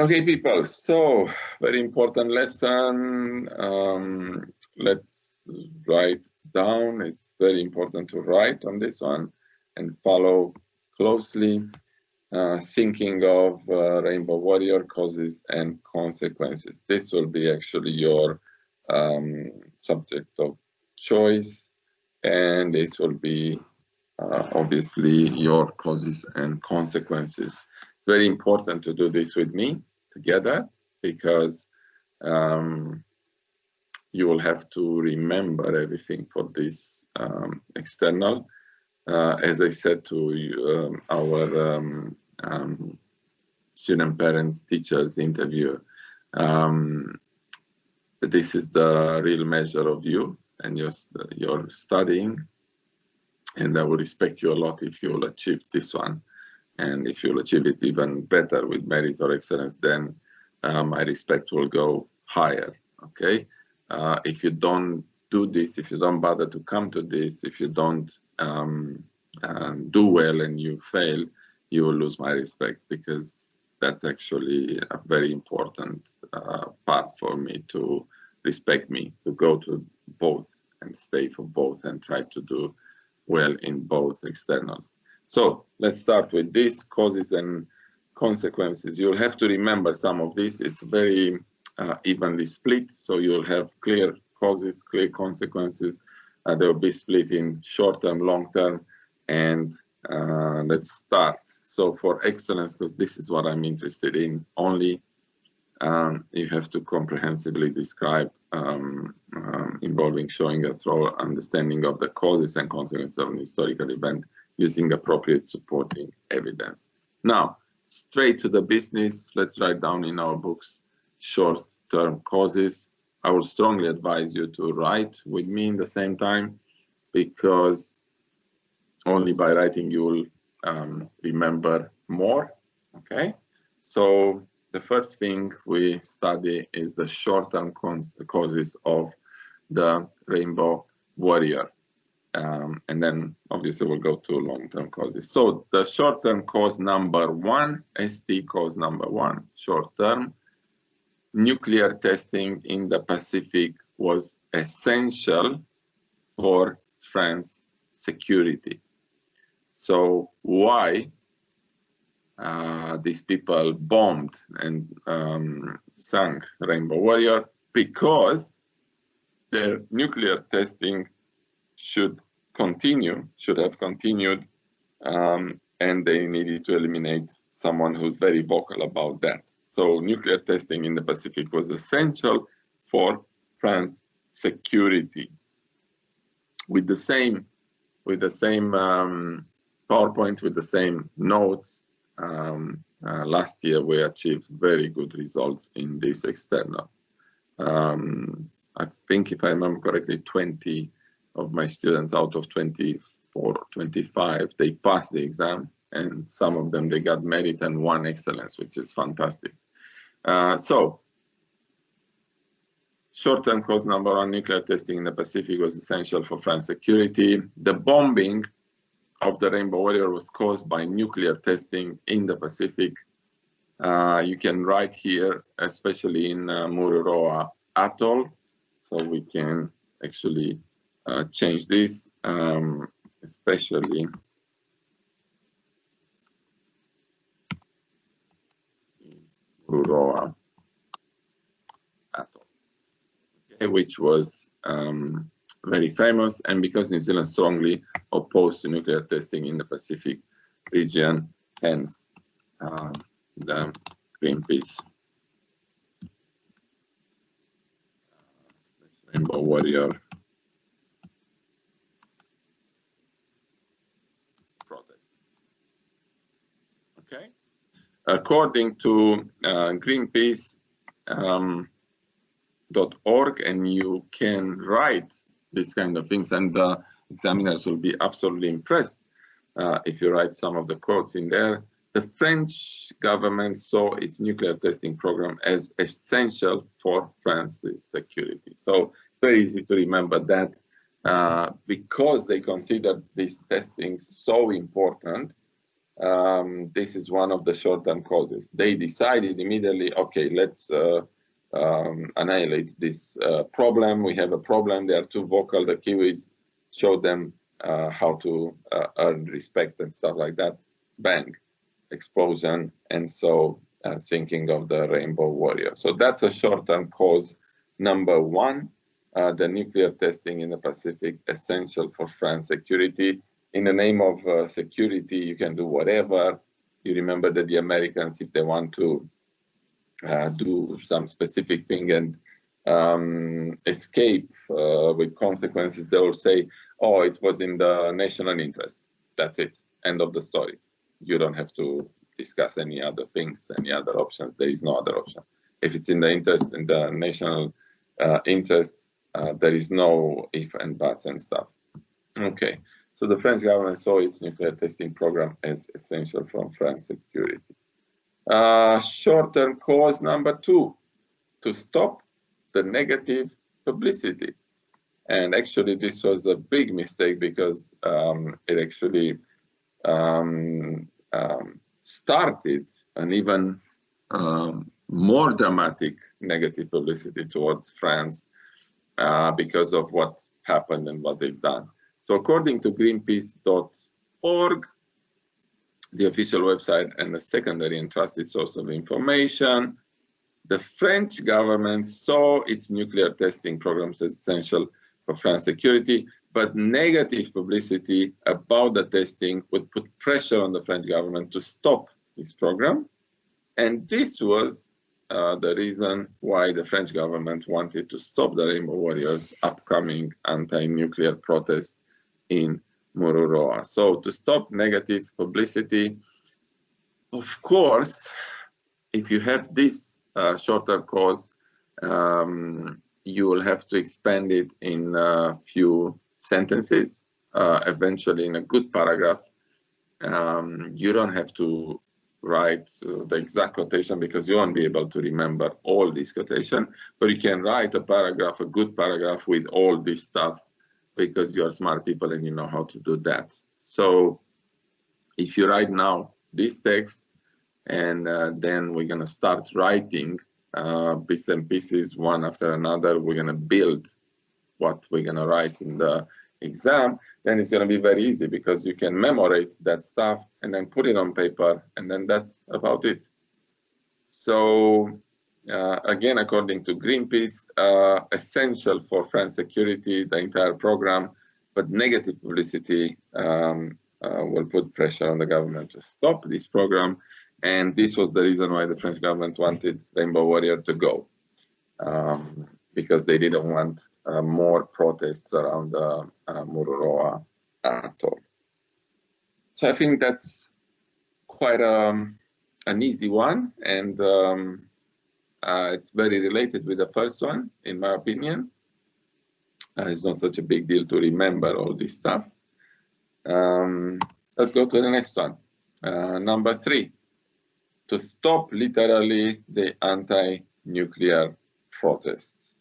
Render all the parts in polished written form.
Okay, people, so very important lesson. Let's write down. It's very important to write on this one and follow closely. Thinking of Rainbow Warrior causes and consequences. This will be actually your subject of choice, and this will be obviously your causes and consequences. It's very important to do this with me together because you will have to remember everything for this external. As I said to our student parents teachers interview, this is the real measure of you and your studying, and I will respect you a lot if you will achieve this one. And if you'll achieve it even better with merit or excellence, then my respect will go higher, okay? If you don't do this, if you don't bother to come to this, if you don't do well and you fail, you will lose my respect, because that's actually a very important part for me to respect me, to go to both and stay for both and try to do well in both externals. So let's start with this, causes and consequences. You'll have to remember some of this. It's very evenly split, so you'll have clear causes, clear consequences. They'll be split in short-term, long-term, and let's start. So for excellence, because this is what I'm interested in only, you have to comprehensively describe involving showing a thorough understanding of the causes and consequences of an historical event using appropriate supporting evidence. Now, straight to the business, let's write down in our books short-term causes. I would strongly advise you to write with me in the same time, because only by writing you will remember more, okay? So the first thing we study is the short-term causes of the Rainbow Warrior. And then obviously we'll go to long-term causes. So the short-term cause number one, ST cause number one, short-term, nuclear testing in the Pacific was essential for France's security. So why these people bombed and sank Rainbow Warrior? Because their nuclear testing should have continued, and they needed to eliminate someone who's very vocal about that. So nuclear testing in the Pacific was essential for France's security. With the same PowerPoint, with the same notes, last year we achieved very good results in this external. I think, if I remember correctly, 20 of my students out of 24, 25, they passed the exam, and some of them, they got merit and one excellence, which is fantastic. So short-term cause number one, nuclear testing in the Pacific was essential for France's security. The bombing of the Rainbow Warrior was caused by nuclear testing in the Pacific. You can write here, especially in Mururoa Atoll, so we can actually change this, especially Mururoa Atoll, okay, which was very famous, and because New Zealand strongly opposed to nuclear testing in the Pacific region, hence the Greenpeace Rainbow Warrior protest. Okay, according to Greenpeace.org, and you can write these kind of things, and the examiners will be absolutely impressed if you write some of the quotes in there. The French government saw its nuclear testing program as essential for France's security. So it's very easy to remember that because they considered this testing so important, This is one of the short-term causes. They decided immediately, okay, let's annihilate this problem. We have a problem. They are too vocal. The Kiwis showed them how to earn respect and stuff like that. Bang, explosion. And so thinking of the Rainbow Warrior. So that's a short-term cause. Number one, the nuclear testing in the Pacific, essential for France security. In the name of security, you can do whatever. You remember that the Americans, if they want to do some specific thing and escape with consequences, they will say, oh, it was in the national interest. That's it. End of the story. You don't have to discuss any other things, any other options. There is no other option. If it's in the interest, in the national interest, there is no if and buts and stuff. Okay, so the French government saw its nuclear testing program as essential for France security. Short-term cause number two, to stop the negative publicity. And actually, this was a big mistake because it actually started an even more dramatic negative publicity towards France because of what happened and what they've done. So according to Greenpeace.org, the official website and a secondary and trusted source of information, the French government saw its nuclear testing programs as essential for France security, but negative publicity about the testing would put pressure on the French government to stop this program. And this was the reason why the French government wanted to stop the Rainbow Warriors' upcoming anti-nuclear protest in Mururoa. So to stop negative publicity, of course, if you have this shorter cause, you will have to expand it in a few sentences, eventually in a good paragraph. You don't have to write the exact quotation because you won't be able to remember all this quotation, but you can write a paragraph, a good paragraph with all this stuff because you are smart people and you know how to do that. So if you write now this text and then we're going to start writing bits and pieces one after another, we're going to build what we're going to write in the exam, then it's going to be very easy because you can memorize that stuff and then put it on paper, and then that's about it. So again, according to Greenpeace, essential for France security, the entire program, but negative publicity will put pressure on the government to stop this program. And this was the reason why the French government wanted Rainbow Warrior to go, because they didn't want more protests around Mururoa atoll. So I think that's quite an easy one, and it's very related with the first one, in my opinion. It's not such a big deal to remember all this stuff. Let's go to the next one. Number 3, to stop literally the anti-nuclear protests.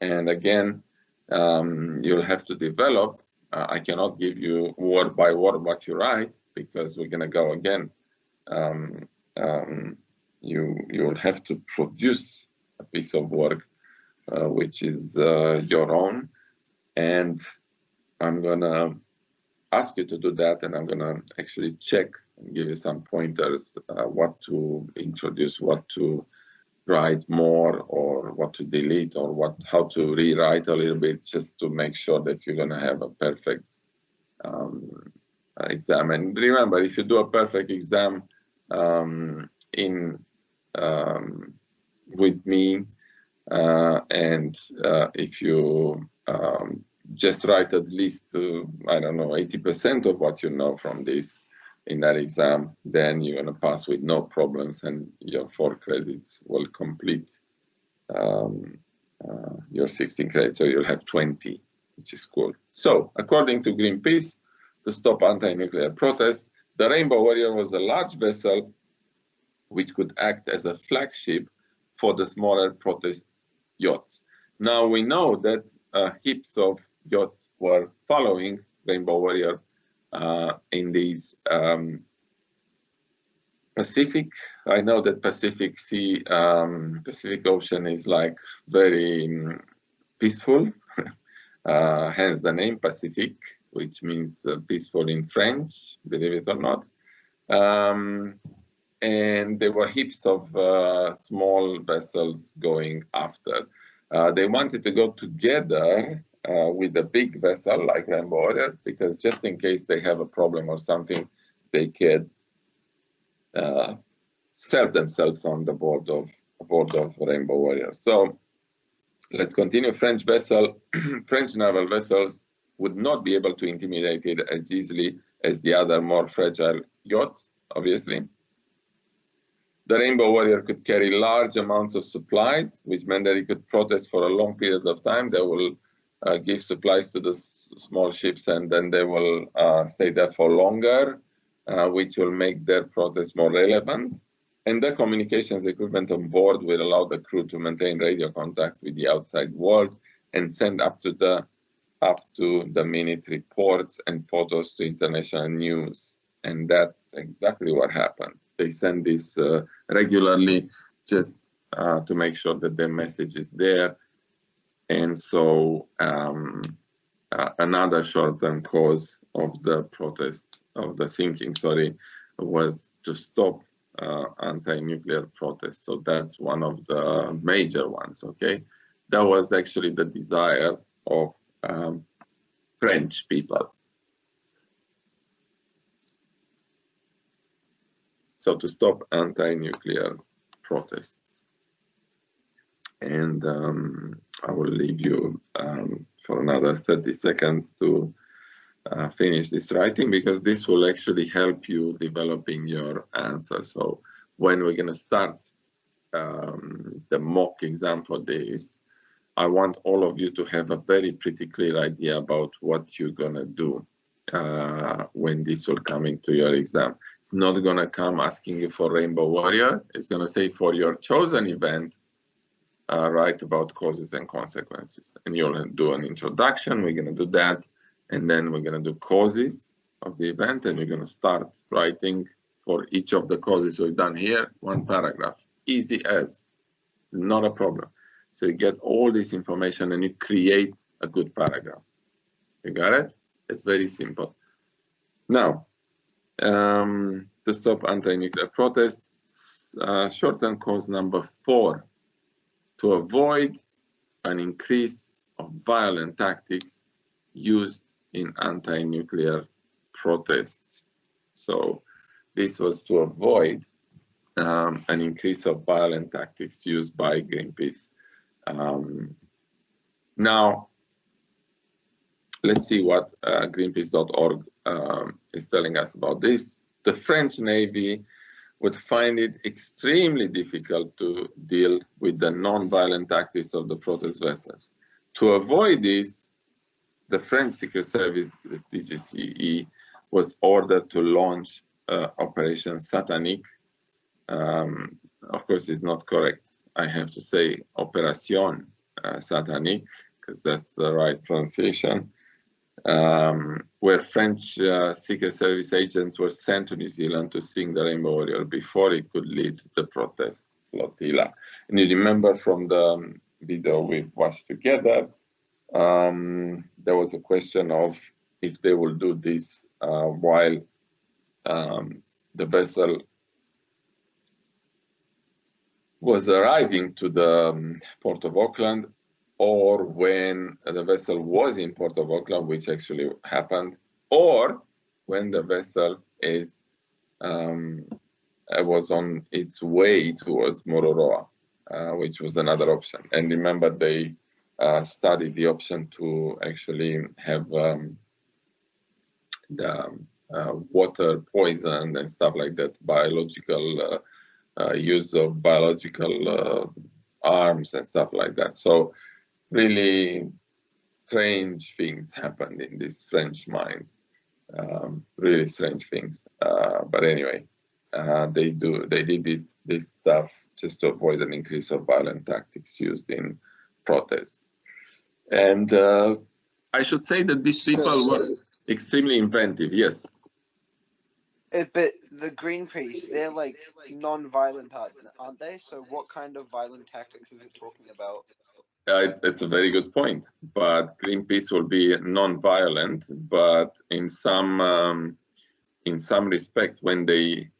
And again, you'll have to develop. I cannot give you word by word what you write because we're going to go again. You'll have to produce a piece of work which is your own. And I'm going to ask you to do that, and I'm going to actually check and give you some pointers what to introduce, what to write more, or what to delete, or how to rewrite a little bit, just to make sure that you're going to have a perfect exam. And remember, if you do a perfect exam with me, and if you just write at least, I don't know, 80% of what you know from this in that exam, then you're going to pass with no problems, and your 4 credits will complete your 16 credits, so you'll have 20, which is cool. So, according to Greenpeace, to stop anti-nuclear protests, the Rainbow Warrior was a large vessel which could act as a flagship for the smaller protest yachts. Now, we know that heaps of yachts were following Rainbow Warrior in these Pacific, I know that Pacific Sea, Pacific Ocean is like very peaceful, hence the name Pacific, which means peaceful in French, believe it or not. And there were heaps of small vessels going after. They wanted to go together with a big vessel like Rainbow Warrior, because just in case they have a problem or something, they could serve themselves on the board of Rainbow Warrior. So let's continue. French vessel, French naval vessels would not be able to intimidate it as easily as the other more fragile yachts, obviously. The Rainbow Warrior could carry large amounts of supplies, which meant that it could protest for a long period of time. They will give supplies to the small ships, and then they will stay there for longer, which will make their protest more relevant. And the communications equipment on board will allow the crew to maintain radio contact with the outside world and send up to the minute reports and photos to international news. And that's exactly what happened. They send this regularly just to make sure that their message is there. And so another short-term cause of the protest, of the sinking, sorry, was to stop anti-nuclear protests. So that's one of the major ones, okay? That was actually the desire of French people. So to stop anti-nuclear protests. And I will leave you for another 30 seconds to finish this writing, because this will actually help you developing your answer. So when we're going to start the mock exam for this, I want all of you to have a very pretty clear idea about what you're going to do when this will come into your exam. It's not going to come asking you for Rainbow Warrior. It's going to say for your chosen event, write about causes and consequences. And you'll do an introduction. We're going to do that. And then we're going to do causes of the event. And you're going to start writing for each of the causes we've done here, one paragraph. Easy as, not a problem. So you get all this information and you create a good paragraph. You got it? It's very simple. Now, to stop anti-nuclear protests, short-term cause number 4, to avoid an increase of violent tactics used in anti-nuclear protests. So this was to avoid an increase of violent tactics used by Greenpeace. Now, let's see what Greenpeace.org is telling us about this. The French Navy would find it extremely difficult to deal with the non-violent tactics of the protest vessels. To avoid this, the French Secret Service, the DGCE, was ordered to launch Operation Satanique. Of course, it's not correct. I have to say Opération Satanique, because that's the right pronunciation, where French Secret Service agents were sent to New Zealand to sink the Rainbow Warrior before it could lead the protest flotilla. And you remember from the video we've watched together, there was a question of if they will do this while the vessel was arriving to the Port of Auckland, or when the vessel was in Port of Auckland, which actually happened, or when the vessel is was on its way towards Mororoa, which was another option. And remember, they studied the option to actually have the water poison and stuff like that, biological use of biological arms and stuff like that. So really strange things happened in this French mind, really strange things. But anyway, they did this stuff just to avoid an increase of violent tactics used in protests. And I should say that these people were extremely inventive. Yes. But the Greenpeace, they're like non-violent, aren't they? So what kind of violent tactics is it talking about? It's a very good point. But Greenpeace will be non-violent, but in some respect, when they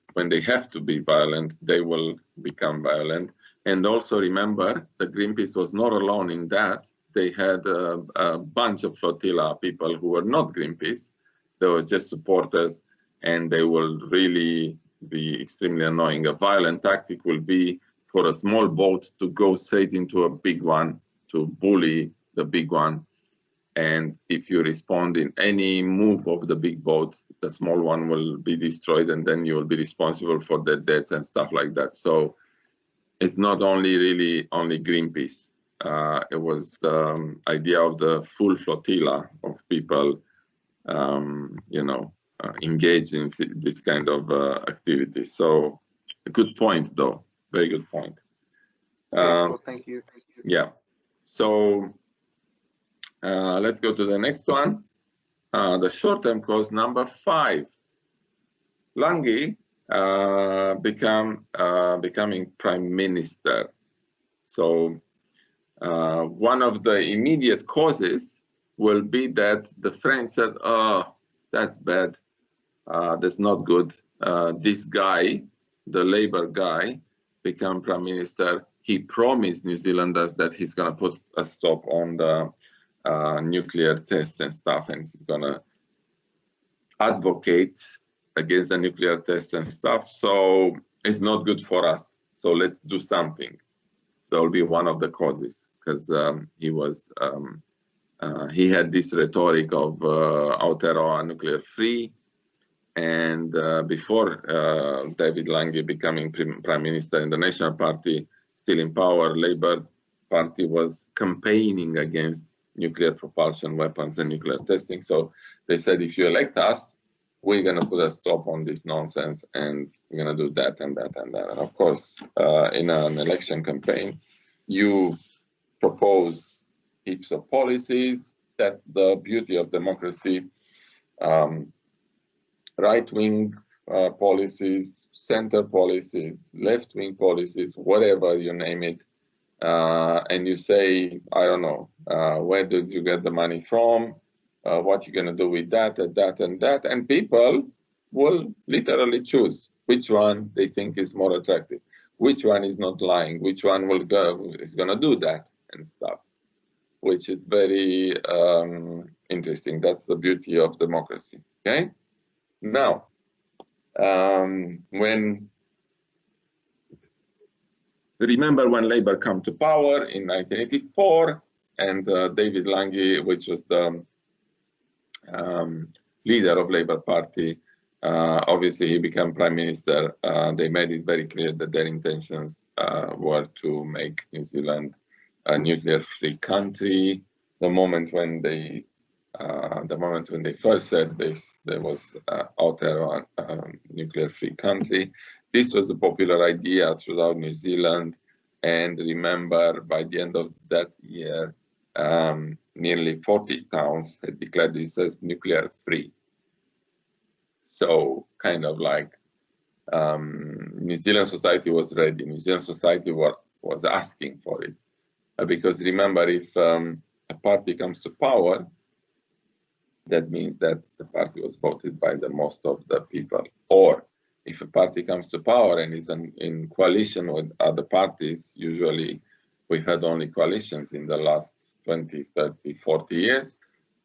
have to be violent, they will become violent. And also remember, the Greenpeace was not alone in that. They had a bunch of flotilla people who were not Greenpeace. They were just supporters, and they will really be extremely annoying. A violent tactic will be for a small boat to go straight into a big one, to bully the big one. And if you respond in any move of the big boat, the small one will be destroyed, and then you will be responsible for the deaths and stuff like that. So it's not only Greenpeace. It was the idea of the full flotilla of people, engaged in this kind of activity. So a good point, though. Very good point. Cool, thank you. Yeah. So let's go to the next one. The short-term cause number 5. Lange becoming prime minister. So one of the immediate causes will be that the French said, "Oh, that's bad. That's not good. This guy, the Labour guy, become prime minister. He promised New Zealanders that he's going to put a stop on the nuclear tests and stuff, and he's going to advocate against the nuclear tests and stuff. So it's not good for us. So let's do something." So it'll be one of the causes, because he had this rhetoric of Aotearoa nuclear free. And before David Lange becoming prime minister in the National Party, still in power, Labour Party was campaigning against nuclear propulsion weapons and nuclear testing. So they said, if you elect us, we're going to put a stop on this nonsense, and we're going to do that and that and that. And of course, in an election campaign, you propose heaps of policies. That's the beauty of democracy. Right-wing policies, center policies, left-wing policies, whatever you name it. And you say, I don't know, where did you get the money from? What you're going to do with that, and that, and that. And people will literally choose which one they think is more attractive, which one is not lying, which one is going to do that and stuff, which is very interesting. That's the beauty of democracy. Okay? Now, remember when Labour came to power in 1984, and David Lange, which was the leader of Labour Party, obviously he became prime minister. They made it very clear that their intentions were to make New Zealand a nuclear-free country. The moment when they first said this, there was Aotearoa nuclear-free country. This was a popular idea throughout New Zealand, and remember, by the end of that year, nearly 40 towns had declared this as nuclear-free. So, kind of like New Zealand society was ready. New Zealand society was asking for it, because remember, if a party comes to power, that means that the party was voted by the most of the people. Or if a party comes to power and is in coalition with other parties, usually we had only coalitions in the last 20, 30, 40 years,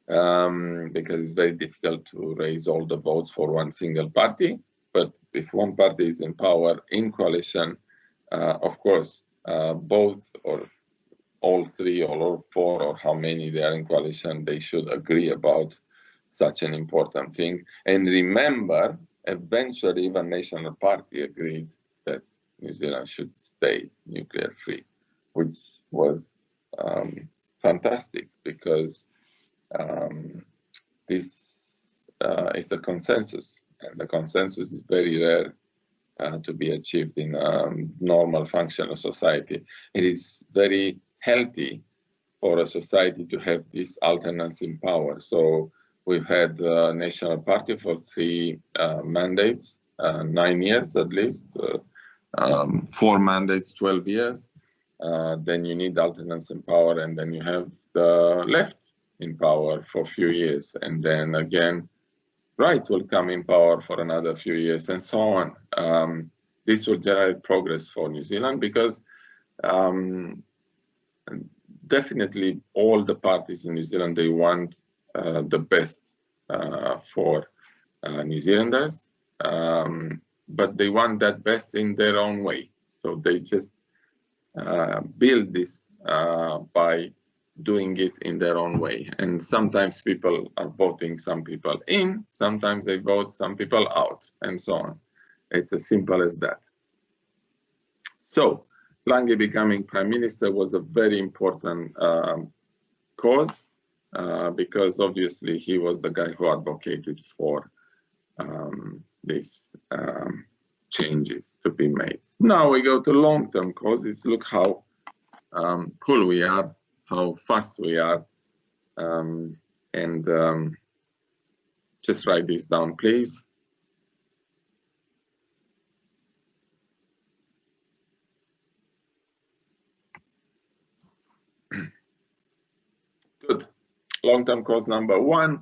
because it's very difficult to raise all the votes for one single party. But if one party is in power in coalition, of course, both or all three or all four, or how many they are in coalition, they should agree about such an important thing. And remember, eventually even National Party agreed that New Zealand should stay nuclear free, which was fantastic, because this is a consensus, and the consensus is very rare to be achieved in a normal functional society. It is very healthy for a society to have these alternates in power. So We've had National Party for 3 mandates, 9 years at least, 4 mandates, 12 years. Then you need alternates in power, and then you have the left in power for a few years, and then again, right will come in power for another few years, and so on. This will generate progress for New Zealand because definitely all the parties in New Zealand, they want the best for New Zealanders, but they want that best in their own way. So they just build this by doing it in their own way. And sometimes people are voting some people in, sometimes they vote some people out, and so on. It's as simple as that. So Lange becoming prime minister was a very important cause because obviously he was the guy who advocated for these changes to be made. Now we go to long-term causes. Look how cool we are, how fast we are, and just write this down, please. Good. Long-term cause number 1,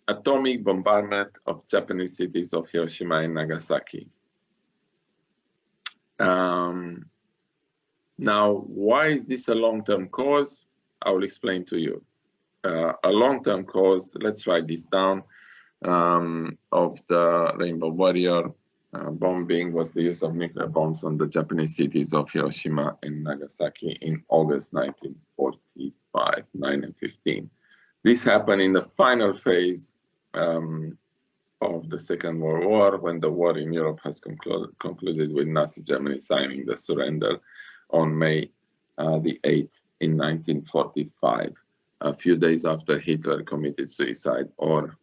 atomic bombardment of Japanese cities of Hiroshima and Nagasaki. Now, why is this a long-term cause? I will explain to you. A long-term cause, let's write this down, of the Rainbow Warrior bombing was the use of nuclear bombs on the Japanese cities of Hiroshima and Nagasaki in August 1945, 9 and 15. This happened in the final phase of the Second World War, when the war in Europe has concluded with Nazi Germany signing the surrender on May the 8th in 1945, a few days after Hitler committed suicide, or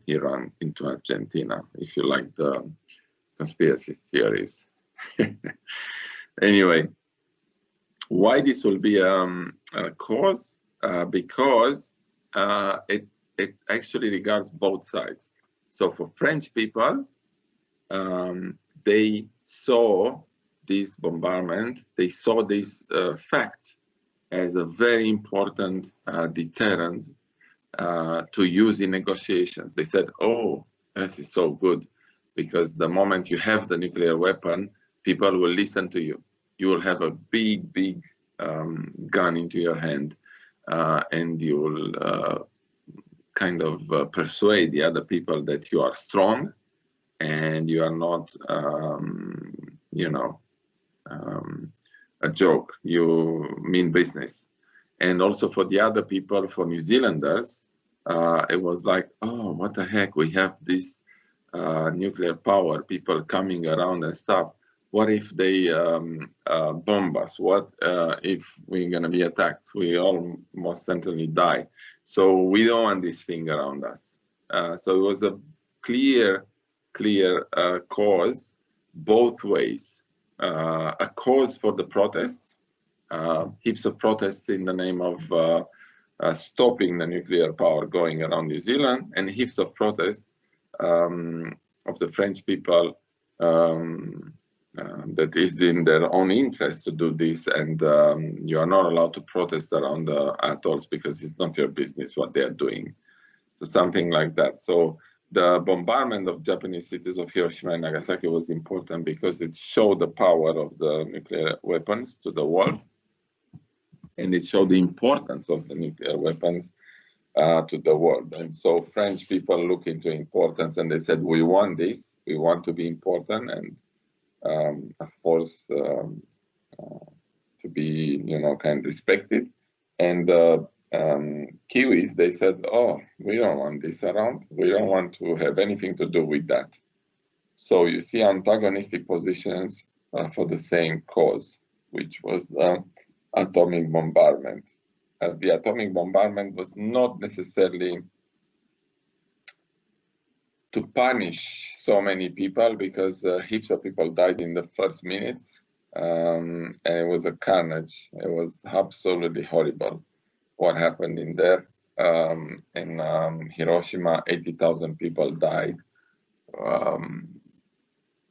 he ran into Argentina, if you like the conspiracy theories. Anyway, why this will be a cause? Because it actually regards both sides. So for French people, they saw this bombardment, they saw this fact as a very important deterrent to use in negotiations. They said, oh, this is so good, because the moment you have the nuclear weapon, people will listen to you. You will have a big, big gun into your hand, and you will kind of persuade the other people that you are strong and you are not, you know, a joke. You mean business. And also for the other people, for New Zealanders, it was like, oh, what the heck, we have this nuclear power, people coming around and stuff. What if they bomb us? What if we're going to be attacked? We all most certainly die. So we don't want this thing around us. So it was a clear cause both ways. A cause for the protests, heaps of protests in the name of stopping the nuclear power going around New Zealand, and heaps of protests of the French people that is in their own interest to do this, and you are not allowed to protest around the atolls because it's not your business what they are doing. So something like that. So the bombardment of Japanese cities of Hiroshima and Nagasaki was important because it showed the power of the nuclear weapons to the world, and it showed the importance of the nuclear weapons to the world. And so French people look into importance, and they said, we want this, we want to be important, and of course to be, you know, kind of respected. And Kiwis, they said, oh, we don't want this around, we don't want to have anything to do with that. So you see antagonistic positions for the same cause, which was atomic bombardment. The atomic bombardment was not necessarily to punish so many people, because heaps of people died in the first minutes, and it was a carnage. It was absolutely horrible what happened in there. in Hiroshima, 80,000 people died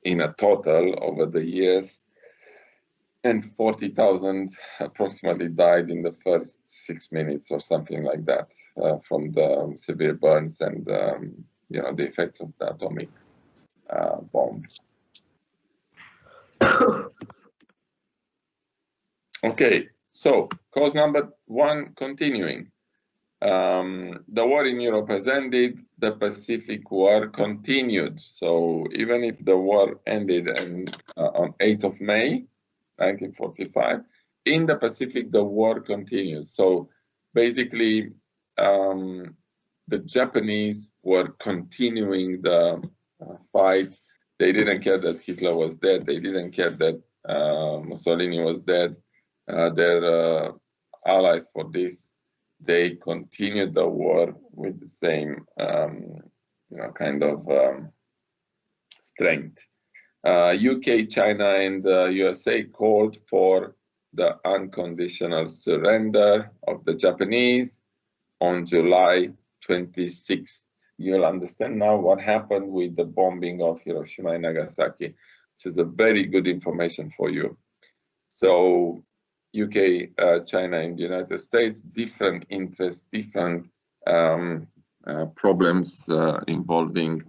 in a total over the years, and 40,000 approximately died in the first 6 minutes or something like that from the severe burns and the effects of the atomic bomb. Okay, so cause number 1 continuing. The war in Europe has ended, the Pacific War continued. So even if the war ended on 8th of May, 1945, in the Pacific, the war continued. So basically, the Japanese were continuing the fight. They didn't care that Hitler was dead. They didn't care that Mussolini was dead. Their allies for this, they continued the war with the same kind of strength. UK, China, and the USA called for the unconditional surrender of the Japanese on July 26th. You'll understand now what happened with the bombing of Hiroshima and Nagasaki, which is a very good information for you. So UK, China, and the United States, different interests, different problems involving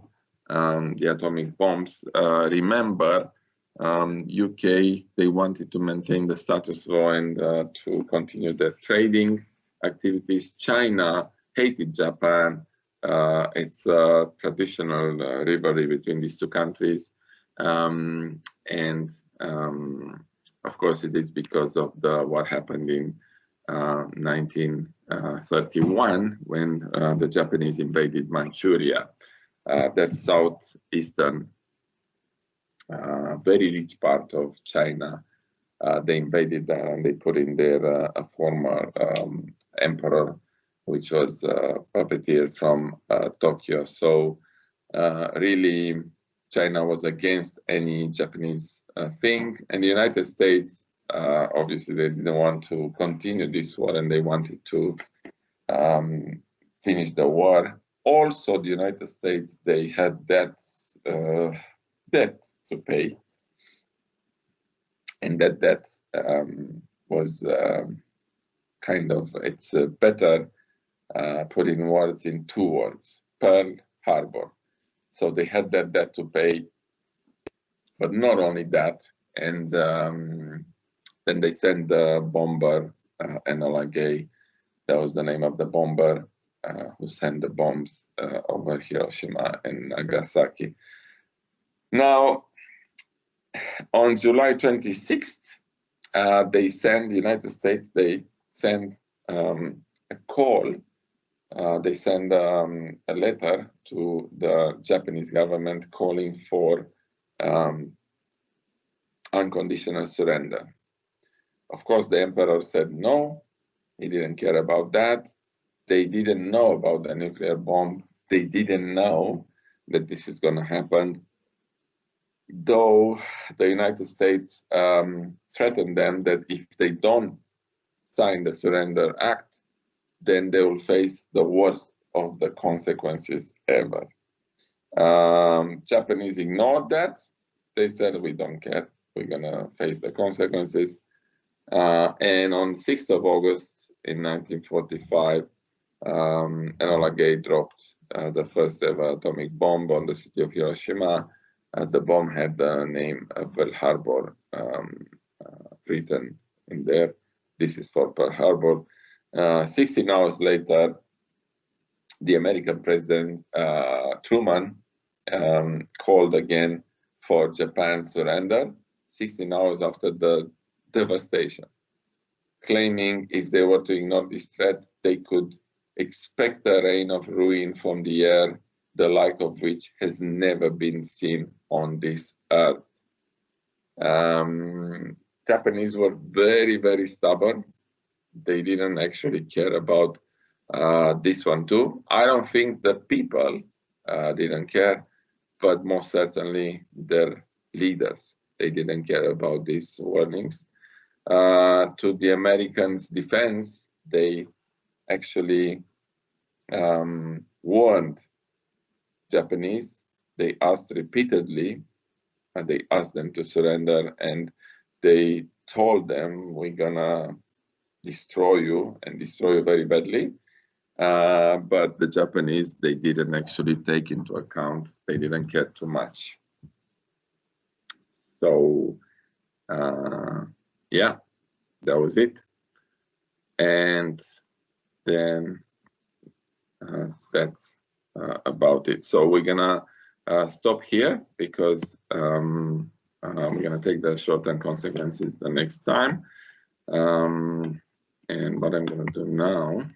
the atomic bombs. Remember, UK, they wanted to maintain the status quo and to continue their trading activities. China hated Japan. It's a traditional rivalry between these two countries. Of course, it is because of what happened in 1931 when the Japanese invaded Manchuria. That's southeastern, very rich part of China. They invaded and they put in there a former emperor, which was puppeteer from Tokyo. So really, China was against any Japanese thing, and the United States, obviously, they didn't want to continue this war, and they wanted to finish the war. Also, the United States, they had debt to pay, and that debt was kind of, it's better put in words, in 2 words: Pearl Harbor. So they had that debt to pay, but not only that, and then they sent the bomber, Enola Gay, that was the name of the bomber, who sent the bombs over Hiroshima and Nagasaki. Now, on July 26th, the United States, they sent a call. They send a letter to the Japanese government calling for unconditional surrender. Of course, the emperor said no. He didn't care about that. They didn't know about the nuclear bomb. They didn't know that this is going to happen. Though the United States threatened them that if they don't sign the Surrender Act, then they will face the worst of the consequences ever. Japanese ignored that. They said, we don't care. We're going to face the consequences. And on 6th of August in 1945, Enola Gay dropped the first ever atomic bomb on the city of Hiroshima. The bomb had the name of Pearl Harbor written in there. This is for Pearl Harbor. 16 hours later, the American President Truman called again for Japan's surrender, 16 hours after the devastation, claiming if they were to ignore this threat, they could expect a rain of ruin from the air, the like of which has never been seen on this earth. Japanese were very, very stubborn. They didn't actually care about this one too. I don't think the people didn't care, but most certainly their leaders, they didn't care about these warnings. To the Americans' defense, they actually warned Japanese. They asked repeatedly, and they asked them to surrender, and they told them, we're gonna destroy you and destroy you very badly. But the Japanese, they didn't actually take into account, they didn't care too much. So yeah, that was it. And then that's about it. So we're gonna stop here because we're gonna take the short-term consequences the next time. And what I'm gonna do now